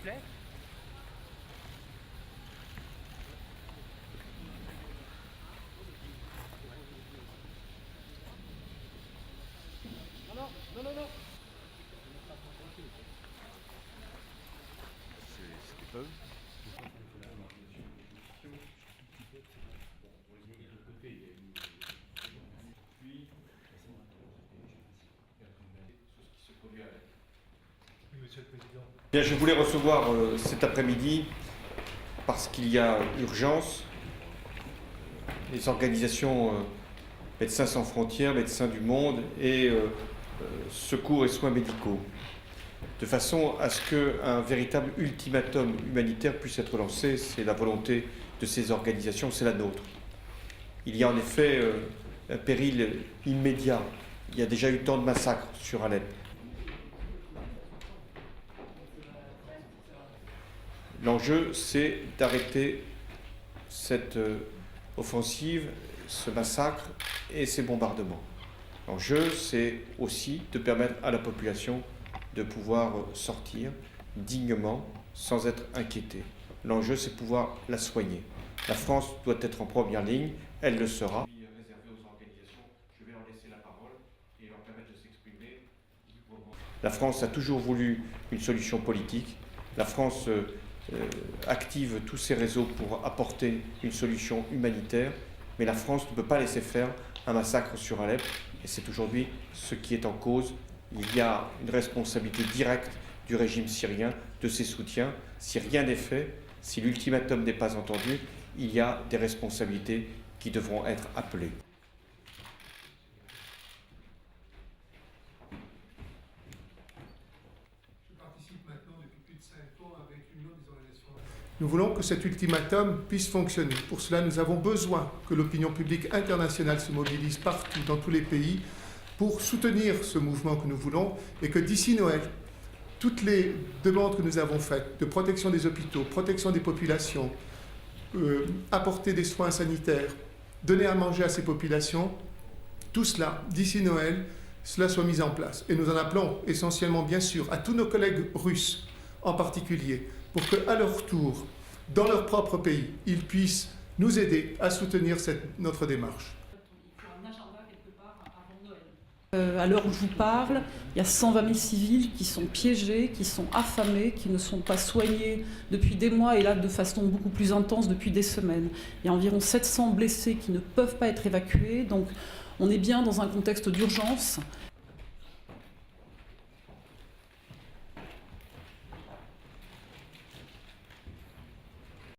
plaît. Non. C'est ce qu'ils peuvent. Bien, je voulais recevoir cet après-midi parce qu'il y a urgence. Les organisations Médecins sans frontières, Médecins du monde et Secours et soins médicaux, de façon à ce qu'un véritable ultimatum humanitaire puisse être lancé. C'est la volonté de ces organisations, c'est la nôtre. Il y a en effet un péril immédiat. Il y a déjà eu tant de massacres sur Alep. L'enjeu, c'est d'arrêter cette offensive, ce massacre et ces bombardements. L'enjeu, c'est aussi de permettre à la population de pouvoir sortir dignement, sans être inquiétée. L'enjeu, c'est pouvoir la soigner. La France doit être en première ligne, elle le sera. Réservé aux organisations, je vais leur laisser la parole et leur permettre de s'exprimer librement. La France a toujours voulu une solution politique. La France active tous ses réseaux pour apporter une solution humanitaire, mais la France ne peut pas laisser faire un massacre sur Alep, et c'est aujourd'hui ce qui est en cause. Il y a une responsabilité directe du régime syrien, de ses soutiens. Si rien n'est fait, si l'ultimatum n'est pas entendu, il y a des responsabilités qui devront être appelées. Nous voulons que cet ultimatum puisse fonctionner. Pour cela, nous avons besoin que l'opinion publique internationale se mobilise partout, dans tous les pays, pour soutenir ce mouvement que nous voulons, et que d'ici Noël, toutes les demandes que nous avons faites de protection des hôpitaux, protection des populations, apporter des soins sanitaires, donner à manger à ces populations, tout cela, d'ici Noël, cela soit mis en place. Et nous en appelons essentiellement, bien sûr, à tous nos collègues russes, en particulier, pour qu'à leur tour, dans leur propre pays, ils puissent nous aider à soutenir notre démarche. À l'heure où je vous parle, il y a 120 000 civils qui sont piégés, qui sont affamés, qui ne sont pas soignés depuis des mois et là de façon beaucoup plus intense depuis des semaines. Il y a environ 700 blessés qui ne peuvent pas être évacués, donc on est bien dans un contexte d'urgence